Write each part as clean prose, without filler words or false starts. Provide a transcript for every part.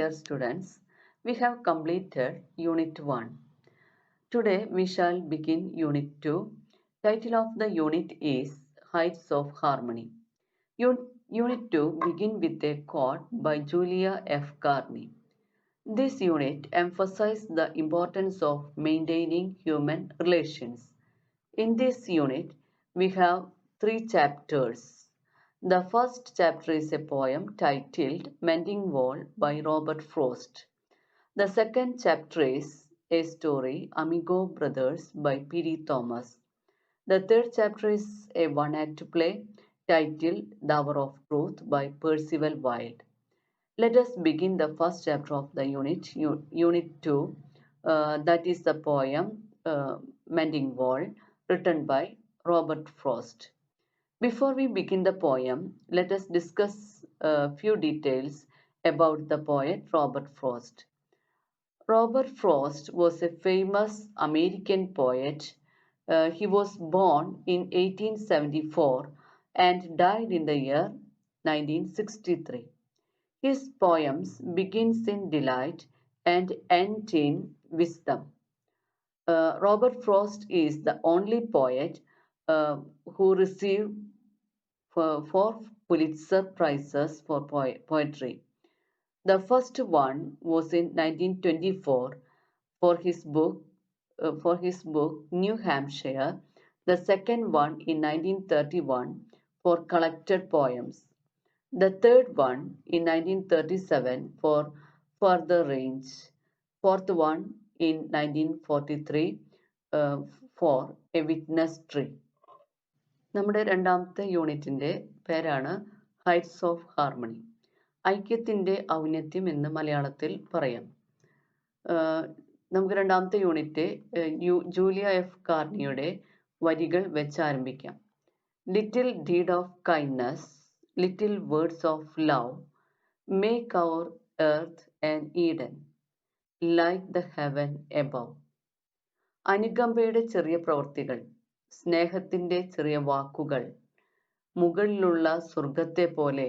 dear students, we have completed Unit 1. Today we shall begin Unit 2. Title of the unit is Heights of Harmony. Unit 2 begin with a quote by Julia F. Carney. This unit emphasizes the importance of maintaining human relations. In this unit, we have 3 chapters. The first chapter is a poem titled Mending Wall by Robert Frost. The second chapter is a story, Amigo Brothers by P.D. Thomas. The third chapter is a one-act play titled The Hour of Truth by Percival Wilde. Let us begin the first chapter of the unit, Unit 2, that is the poem Mending Wall, written by Robert Frost. Before we begin the poem, let us discuss a few details about the poet Robert Frost. Robert Frost was a famous American poet. He was born in 1874 and died in the year 1963. His poems begins in delight and end in wisdom. Robert Frost is the only poet who received 4 Pulitzer Prizes for poetry. The first one was in 1924 for his book New Hampshire. The second one in 1931 for collected poems. The third one in 1937 for Further Range. Fourth one in 1943 for A Witness Tree. നമ്മുടെ രണ്ടാമത്തെ യൂണിറ്റിൻ്റെ പേരാണ് heights of harmony. ഐക്യത്തിൻ്റെ ഔന്നത്യം എന്ന് മലയാളത്തിൽ പറയാം. നമുക്ക് രണ്ടാമത്തെ unit Julia F കാർണിയുടെ വരികൾ വെച്ച് ആരംഭിക്കാം. Little deed of kindness, little words of love, make our earth and Eden like the heaven above. അനുകമ്പയുടെ ചെറിയ പ്രവൃത്തികൾ, സ്നേഹത്തിൻ്റെ ചെറിയ വാക്കുകൾ മുകളിലുള്ള സ്വർഗത്തെ പോലെ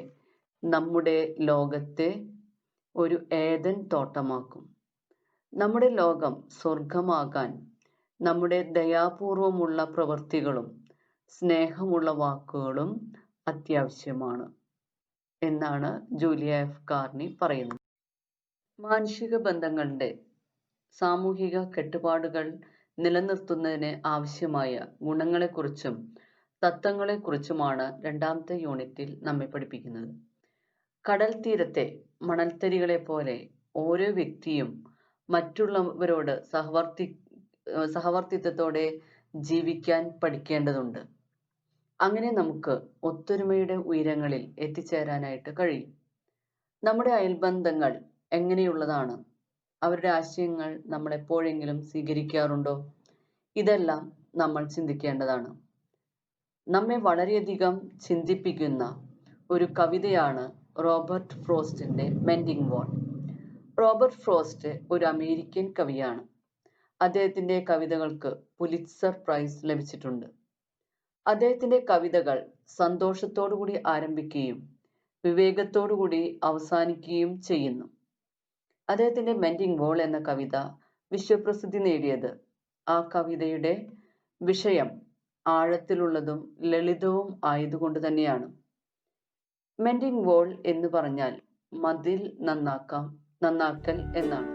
നമ്മുടെ ലോകത്തെ ഒരു ഏദൻ തോട്ടമാക്കും. നമ്മുടെ ലോകം സ്വർഗമാകാൻ നമ്മുടെ ദയാപൂർവമുള്ള പ്രവൃത്തികളും സ്നേഹമുള്ള വാക്കുകളും അത്യാവശ്യമാണ് എന്നാണ് ജൂലിയ എഫ് കാർണി പറയുന്നത്. മാനുഷിക ബന്ധങ്ങളുടെ സാമൂഹിക കെട്ടുപാടുകൾ നിലനിർത്തുന്നതിന് ആവശ്യമായ ഗുണങ്ങളെക്കുറിച്ചും തത്വങ്ങളെക്കുറിച്ചുമാണ് രണ്ടാമത്തെ യൂണിറ്റിൽ നമ്മെ പഠിപ്പിക്കുന്നത്. കടൽ തീരത്തെ മണൽത്തരികളെ പോലെ ഓരോ വ്യക്തിയും മറ്റുള്ളവരോട് സഹവർത്തിത്വത്തോടെ ജീവിക്കാൻ പഠിക്കേണ്ടതുണ്ട്. അങ്ങനെ നമുക്ക് ഒത്തൊരുമയുടെ ഉയരങ്ങളിൽ എത്തിച്ചേരാനായിട്ട് കഴിയും. നമ്മുടെ അയൽബന്ധങ്ങൾ എങ്ങനെയുള്ളതാണ്? അവരുടെ ആശയങ്ങൾ നമ്മൾ എപ്പോഴെങ്കിലും സ്വീകരിക്കാറുണ്ടോ? ഇതെല്ലാം നമ്മൾ ചിന്തിക്കേണ്ടതാണ്. നമ്മെ വളരെയധികം ചിന്തിപ്പിക്കുന്ന ഒരു കവിതയാണ് റോബർട്ട് ഫ്രോസ്റ്റിൻ്റെ മെൻഡിങ് വാൾ. റോബർട്ട് ഫ്രോസ്റ്റ് ഒരു അമേരിക്കൻ കവിയാണ്. അദ്ദേഹത്തിൻ്റെ കവിതകൾക്ക് പുലിറ്റ്സർ പ്രൈസ് ലഭിച്ചിട്ടുണ്ട്. അദ്ദേഹത്തിൻ്റെ കവിതകൾ സന്തോഷത്തോടുകൂടി ആരംഭിക്കുകയും വിവേകത്തോടുകൂടി അവസാനിക്കുകയും ചെയ്യുന്നു. അദ്ദേഹത്തിൻ്റെ മെൻഡിങ് വാൾ എന്ന കവിത വിശ്വപ്രസിദ്ധി നേടിയത് ആ കവിതയുടെ വിഷയം ആഴത്തിലുള്ളതും ലളിതവും ആയതുകൊണ്ട് തന്നെയാണ്. മെൻഡിങ് വാൾ എന്ന് പറഞ്ഞാൽ മതിൽ നന്നാക്കൽ എന്നാണ്.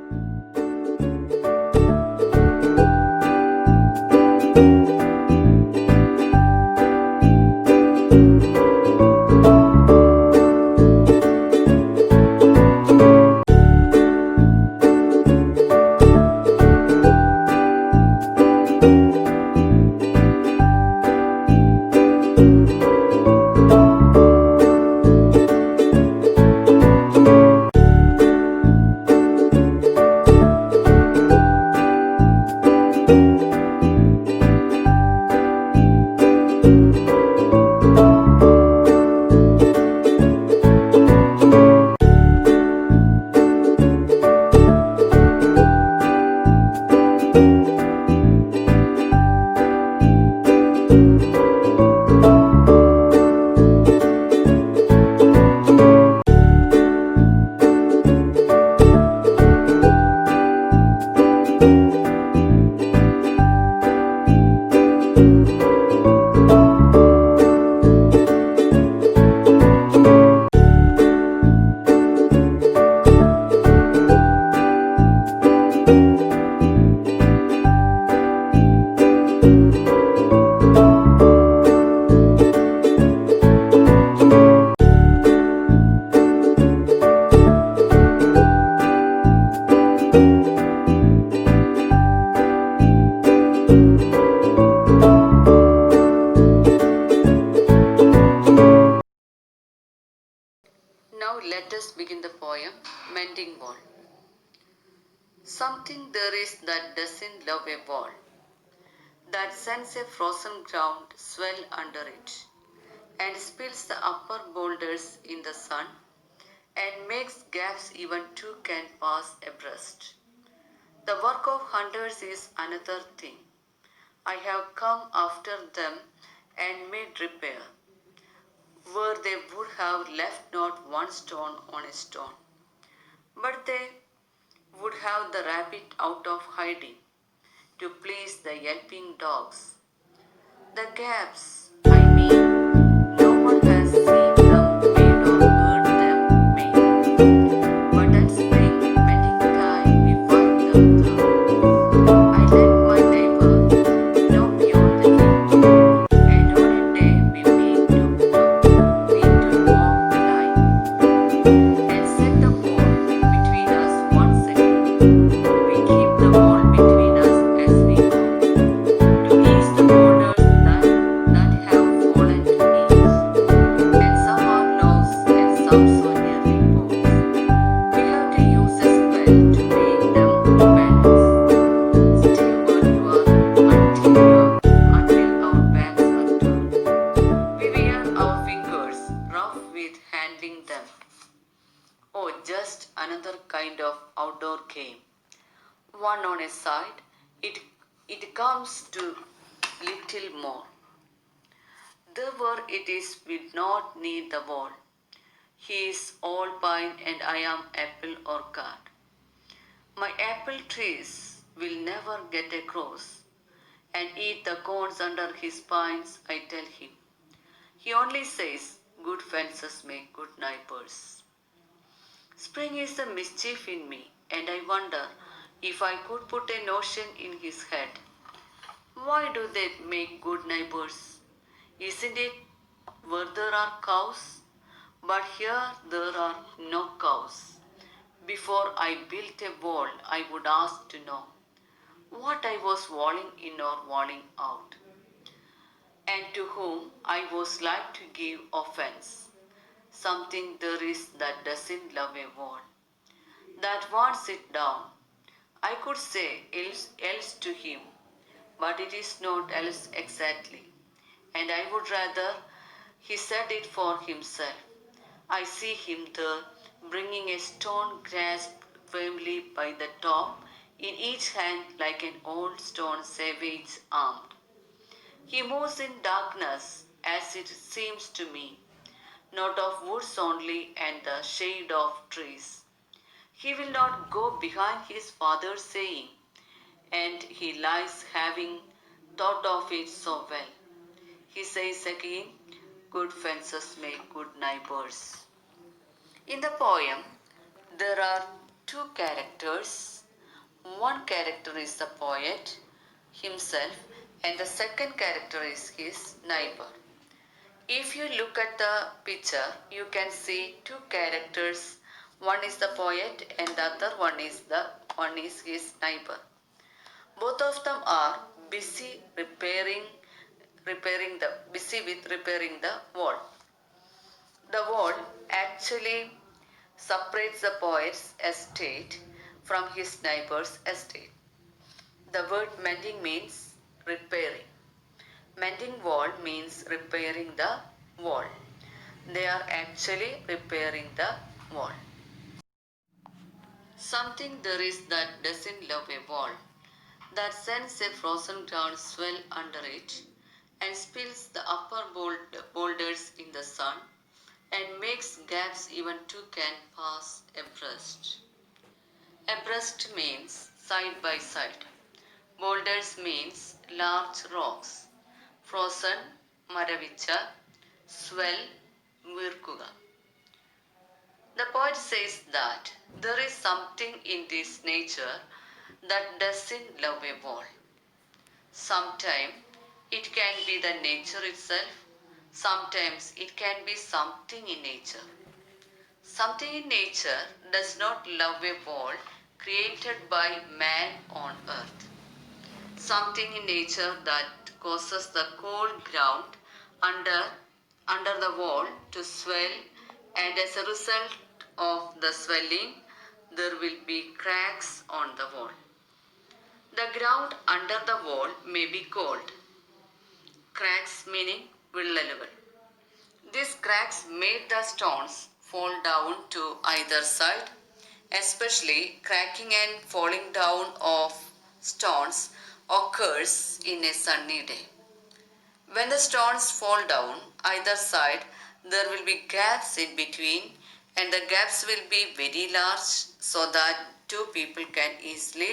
Mending wall. Something there is that doesn't love a wall, that sends a frozen ground swell under it, and spills the upper boulders in the sun, and makes gaps even two can pass abreast. The work of hunters is another thing. I have come after them and made repair, where they would have left not one stone on a stone. But they would have the rabbit out of hiding to please the yelping dogs. The gaps, I mean, no one has seen them made or heard them made. But at spring, mending time, we find them through. I let my neighbor know beyond the hill, and on a day we meet to walk the line, and set the wall between us once again. We keep the wall between us as we go, to ease the boulders that have fallen to knees, and some are lost and some so nearly bones. We have to use a spell to make them balance. Stay where you are until our backs are turned. We wear our fingers rough with handling them. Oh, just another kind of outdoor game. One on a side, it comes to little more. There where it is we not need the wall. He is all pine and I am apple orchard. My apple trees will never get across and eat the cones under his pines, I tell him. He only says, good fences make good neighbors. Spring is the mischief in me, and I wonder if I could put a notion in his head. Why do they make good neighbors? Isn't it where there are cows? But here there are no cows. Before I built a wall, I would ask to know what I was walling in or walling out, and to whom I was like to give offense. Something there is that doesn't love a wall, that wants it down. I could say else to him, but it is not else exactly, and I would rather he said it for himself. I see him there, bringing a stone grasped firmly by the top in each hand like an old stone savage armed. He moves in darkness, as it seems to me, not of woods only and the shade of trees. He will not go behind his father's saying, and he lies having thought of it so well. He says again, good fences make good neighbors. In the poem, there are two characters. One character is the poet himself, and the second character is his neighbor. If you look at the picture, you can see two characters. One is the poet, and the other one is his neighbor. Both of them are busy with repairing the wall. The wall actually separates the poet's estate from his neighbor's estate. The word mending means repairing. Mending wall means repairing the wall. They are actually repairing the wall. Something there is that doesn't love a wall, that sends a frozen ground swell under it and spills the upper boulders in the sun and makes gaps even two can pass abreast. Abreast means side by side. Boulders means large rocks. Frozen, മരവിച്ച, swell, വീർക്കുക. The poet says that there is something in this nature that doesn't love a wall. Sometimes it can be the nature itself, sometimes it can be something in nature. Something in nature does not love a wall created by man on earth. Something in nature that causes the cold ground under, under the wall to swell, and as a result of the swelling, there will be cracks on the wall. The ground under the wall may be called cracks, meaning villalugal. These cracks made the stones fall down to either side, especially cracking and falling down of stones occurs in a sunny day. When the stones fall down either side, there will be gaps in between, and the gaps will be very large so that two people can easily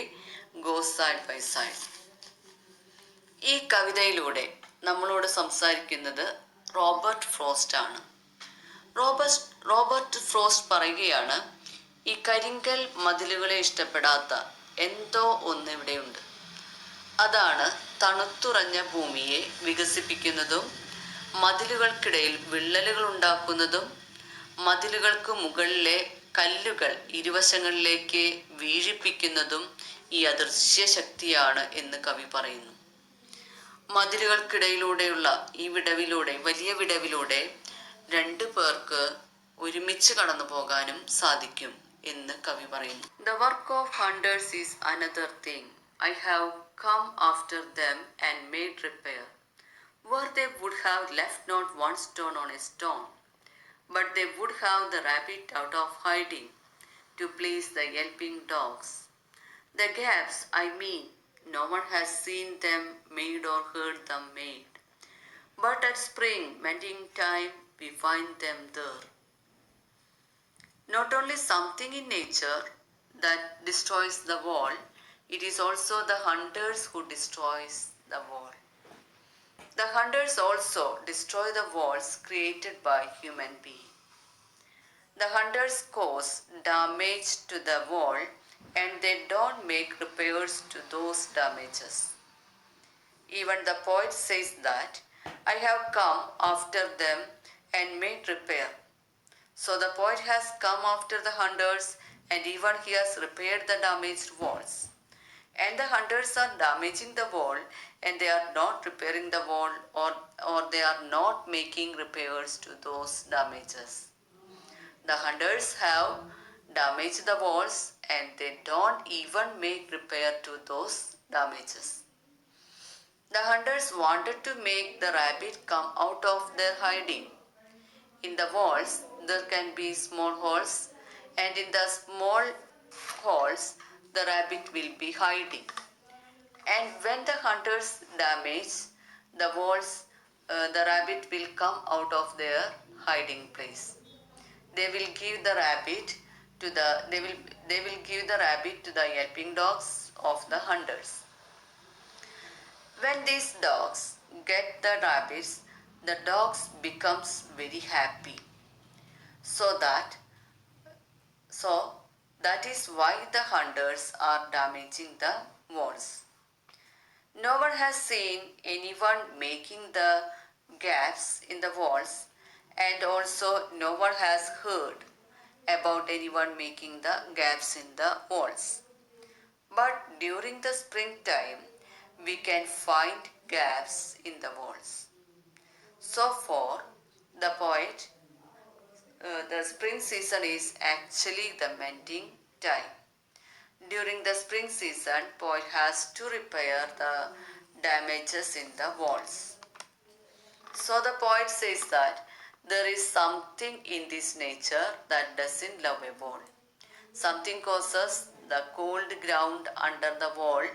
go side by side. ഈ കവിതയിലൂടെ നമ്മളോട് സംസാരിക്കുന്നത് Robert frost ആണ്. Robert frost പറയുകയാണ്, ഈ കരിങ്കൽ മതിലുകളെ ഇഷ്ടപ്പെടാത്ത എന്തോ ഒന്ന് ഇവിടെയുണ്ട്. അതാണ് തണുത്തുറഞ്ഞ ഭൂമിയെ വികസിപ്പിക്കുന്നതും മതിലുകൾക്കിടയിൽ വിള്ളലുകൾ ഉണ്ടാക്കുന്നതും മതിലുകൾക്ക് മുകളിലെ കല്ലുകൾ ഇരുവശങ്ങളിലേക്ക് വീഴിപ്പിക്കുന്നതും ഈ അദൃശ്യ ശക്തിയാണ് എന്ന് കവി പറയുന്നു. മതിലുകൾക്കിടയിലൂടെയുള്ള ഈ വിടവിലൂടെ, വലിയ വിടവിലൂടെ രണ്ടു പേർക്ക് ഒരുമിച്ച് കടന്നു പോകാനും സാധിക്കും എന്ന് കവി പറയുന്നു. The work of hunters is another thing. I have come after them and made repair, where they would have left not one stone on a stone, but they would have the rabbit out of hiding to please the yelping dogs. The gaps, I mean, no one has seen them made or heard them made, but at spring mending time we find them there. Not only something in nature that destroys the wall, it is also the hunters who destroys the wall. The hunters also destroy the walls created by human beings. The hunters cause damage to the wall and they don't make repairs to those damages. Even the poet says that I have come after them and made repair. So the poet has come after the hunters and even he has repaired the damaged walls. And the hunters are damaging the wall and they are not repairing the wall or they are not making repairs to those damages. The hunters have damaged the walls and they don't even make repair to those damages. The hunters wanted to make the rabbit come out of their hiding. In the walls there can be small holes and in the small holes the rabbit will be hiding. And when the hunters damage the walls, the rabbit will come out of their hiding place. They will give the rabbit to the yelping dogs of the hunters. When these dogs get the rabbits, the dogs becomes very happy. So that is why the hunters are damaging the walls. No one has seen anyone making the gaps in the walls, and also no one has heard about anyone making the gaps in the walls. But during the springtime, we can find gaps in the walls. So for the poet, the spring season is actually the mending time. During the spring season, poet has to repair the damages in the walls. So the poet says that there is something in this nature that doesn't love a wall. Something causes the cold ground under the wall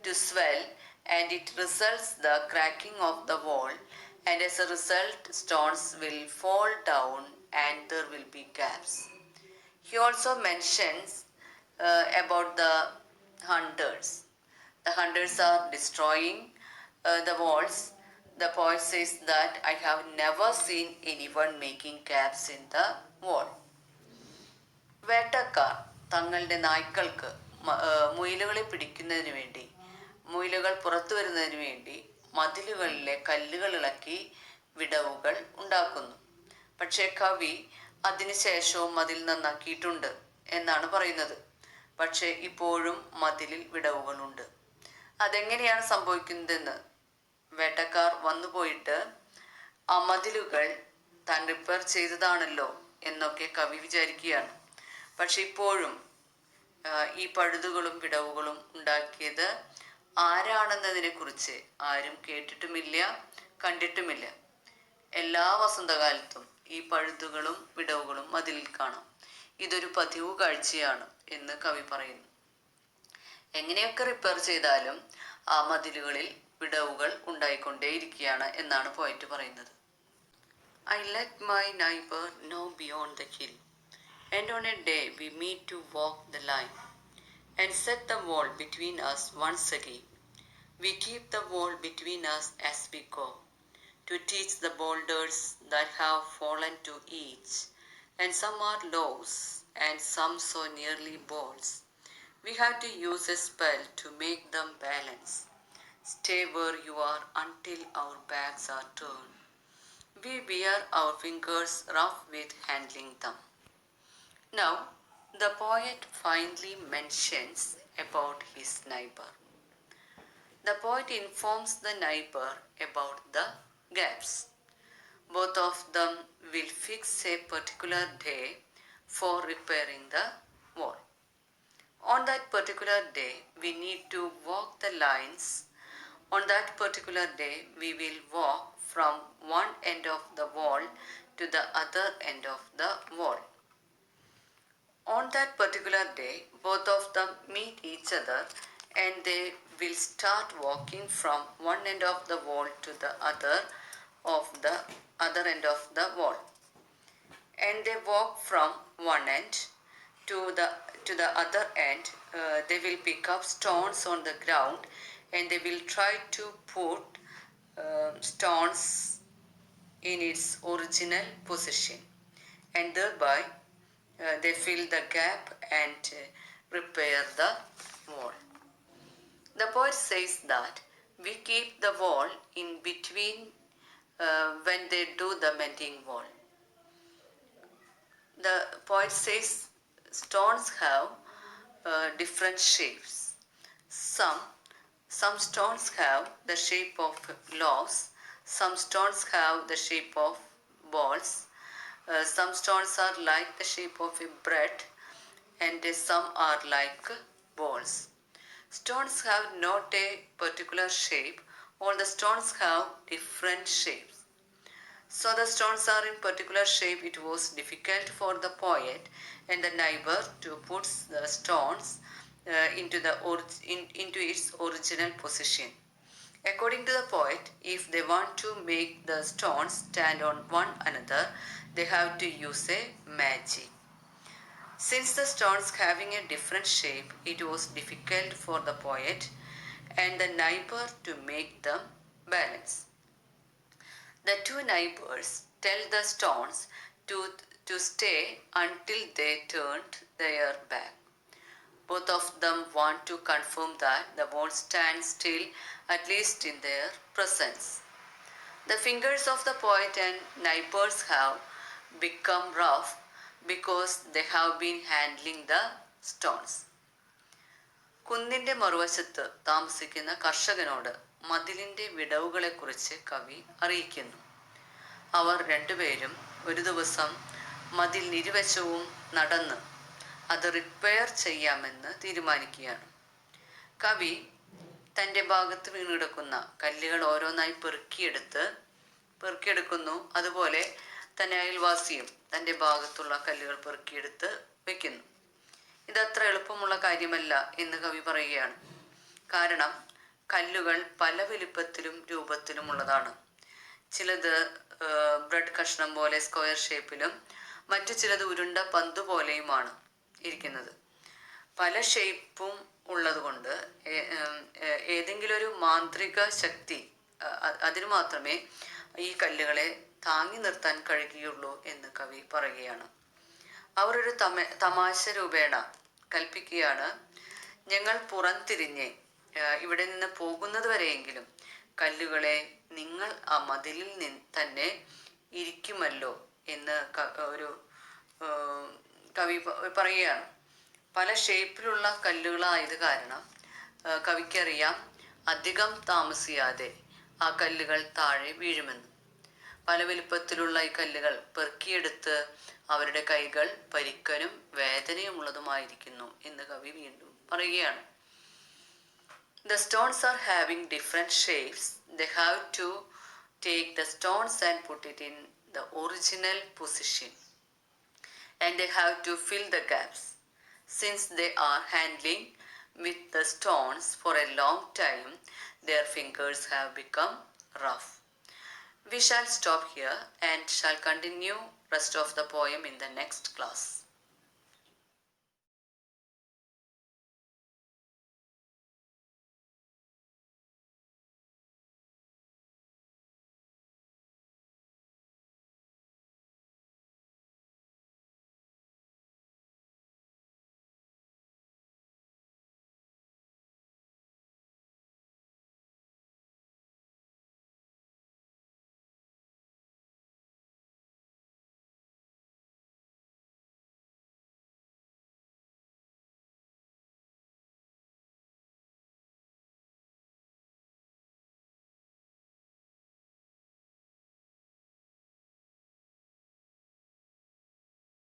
to swell and it results the cracking of the wall, and as a result stones will fall down and there will be gaps. He also mentions about the hunters. The hunters are destroying the walls. The poet says that I have never seen anyone making gaps in the wall. വേട്ടക്കാർ തങ്ങളുടെ നായ്ക്കൾക്ക് മുയലുകളെ പിടിക്കുന്നതിന് വേണ്ടി, മുയലുകൾ പുറത്തു വരുന്നതിന് വേണ്ടി മതിലുകളിലെ കല്ലുകൾ ഇളക്കി വിടവുകൾ ഉണ്ടാക്കുന്നു. പക്ഷേ കവി അതിനുശേഷവും മതിൽ നന്നാക്കിയിട്ടുണ്ട് എന്നാണ് പറയുന്നത്. പക്ഷേ ഇപ്പോഴും മതിലിൽ വിടവുകളുണ്ട്. അതെങ്ങനെയാണ് സംഭവിക്കുന്നതെന്ന്, വേട്ടക്കാർ വന്നു പോയിട്ട് ആ മതിലുകൾ താൻ റിപ്പയർ ചെയ്തതാണല്ലോ എന്നൊക്കെ കവി വിചാരിക്കുകയാണ്. പക്ഷെ ഇപ്പോഴും ഈ പഴുതുകളും വിടവുകളും ഉണ്ടാക്കിയത് ആരാണെന്നതിനെ കുറിച്ച് ആരും കേട്ടിട്ടുമില്ല, കണ്ടിട്ടുമില്ല. എല്ലാ വസന്തകാലത്തും ഈ പഴുതുകളും വിടവുകളും മതിലിൽ കാണാം. ഇതൊരു പതിവ് കാഴ്ചയാണ് എന്ന് കവി പറയുന്നു. എങ്ങനെയൊക്കെ റിപ്പയർ ചെയ്താലും ആ മതിലുകളിൽ വിടവുകൾ ഉണ്ടായിക്കൊണ്ടേയിരിക്കുകയാണ് എന്നാണ് പോയറ്റ് പറയുന്നത്. I let my neighbor know beyond the hill, and on a day we meet to walk the line, and set the wall between us once again. We keep the wall between us as we go, to teach the boulders that have fallen to each, and some are lows, and some so nearly balls. We have to use a spell to make them balance. Stay where you are until our backs are turned. We wear our fingers rough with handling them. Now, the poet finally mentions about his neighbor. The poet informs the neighbor about the gaps. Both of them will fix a particular day for repairing the wall. On that particular day, we need to walk the lines. On that particular day, we will walk from one end of the wall to the other end of the wall. On that particular day, both of them meet each other and they will start walking from one end of the wall to the other end of the wall. And they walk from one end to the other end. They will pick up stones on the ground and they will try to put stones in its original position, and thereby they fill the gap and repair the wall. The poet says that we keep the wall in between when they do the mending wall. The poet says stones have different shapes. Some stones have the shape of loaves, some stones have the shape of balls, some stones are like the shape of a bread, and some are like balls. Stones have not a particular shape, all the stones have different shapes. So the stones are in particular shape. It was difficult for the poet and the neighbor to put the stones into its original position. According to the poet, if they want to make the stones stand on one another, they have to use a magic. Since the stones having a different shape, it was difficult for the poet and the neighbor to make them balance. The two neighbors tell the stones to stay until they turned their back. Both of them want to confirm that the wall stands still, at least in their presence. The fingers of the poet and neighbors have become rough because they have been handling the stones. കുന്നിൻ്റെ മറുവശത്ത് താമസിക്കുന്ന കർഷകനോട് മതിലിൻ്റെ വിടവുകളെക്കുറിച്ച് കവി അറിയിക്കുന്നു. അവർ രണ്ടുപേരും ഒരു ദിവസം മതിലിനിരുവശവും നടന്ന് അത് റിപ്പയർ ചെയ്യാമെന്ന് തീരുമാനിക്കുകയാണ്. കവി തൻ്റെ ഭാഗത്ത് വീണുകിടക്കുന്ന കല്ലുകൾ ഓരോന്നായി പെറുക്കിയെടുക്കുന്നു. അതുപോലെ തന്നെ അയൽവാസിയും തൻ്റെ ഭാഗത്തുള്ള കല്ലുകൾ പെറുക്കിയെടുത്ത് വെക്കുന്നു. ഇതത്ര എളുപ്പമുള്ള കാര്യമല്ല എന്ന് കവി പറയുകയാണ്. കാരണം കല്ലുകൾ പല വലിപ്പത്തിലും രൂപത്തിലുമുള്ളതാണ്. ചിലത് ബ്രെഡ് കഷ്ണം പോലെ സ്ക്വയർ ഷേപ്പിലും മറ്റു ചിലത് ഉരുണ്ട പന്ത് പോലെയുമാണ് ഇരിക്കുന്നത്. പല ഷേപ്പും ഉള്ളതുകൊണ്ട് ഏതെങ്കിലും ഒരു മാന്ത്രിക ശക്തി അതിന് മാത്രമേ ഈ കല്ലുകളെ താങ്ങി നിർത്താൻ കഴിയുകയുള്ളൂ എന്ന് കവി പറയുകയാണ്. അവർ ഒരു തമാശ രൂപേണ കൽപ്പിക്കുകയാണ്, ഞങ്ങൾ പുറംതിരിഞ്ഞ് ഇവിടെ നിന്ന് പോകുന്നത് വരെയെങ്കിലും കല്ലുകളെ നിങ്ങൾ ആ മതിലിൽ തന്നെ ഇരിക്കുമല്ലോ എന്ന് ഒരു കവി പറയുകയാണ്. പല ഷേപ്പിലുള്ള കല്ലുകളായത് കാരണം കവിക്കറിയാം അധികം താമസിയാതെ ആ കല്ലുകൾ താഴെ വീഴുമെന്ന്. പല വലിപ്പത്തിലുള്ള ഈ കല്ലുകൾ പെറുക്കിയെടുത്ത് അവരുടെ കൈകൾ പരിക്കനും വേദനയുമുള്ളതുമായിരിക്കുന്നു എന്ന് കവി വീണ്ടും പറയുകയാണ്. The stones are having different shapes. They have to take the stones and put it in the original position. And they have to fill the gaps. Since they are handling with the stones for a long time, their fingers have become rough. We shall stop here and shall continue rest of the poem in the next class.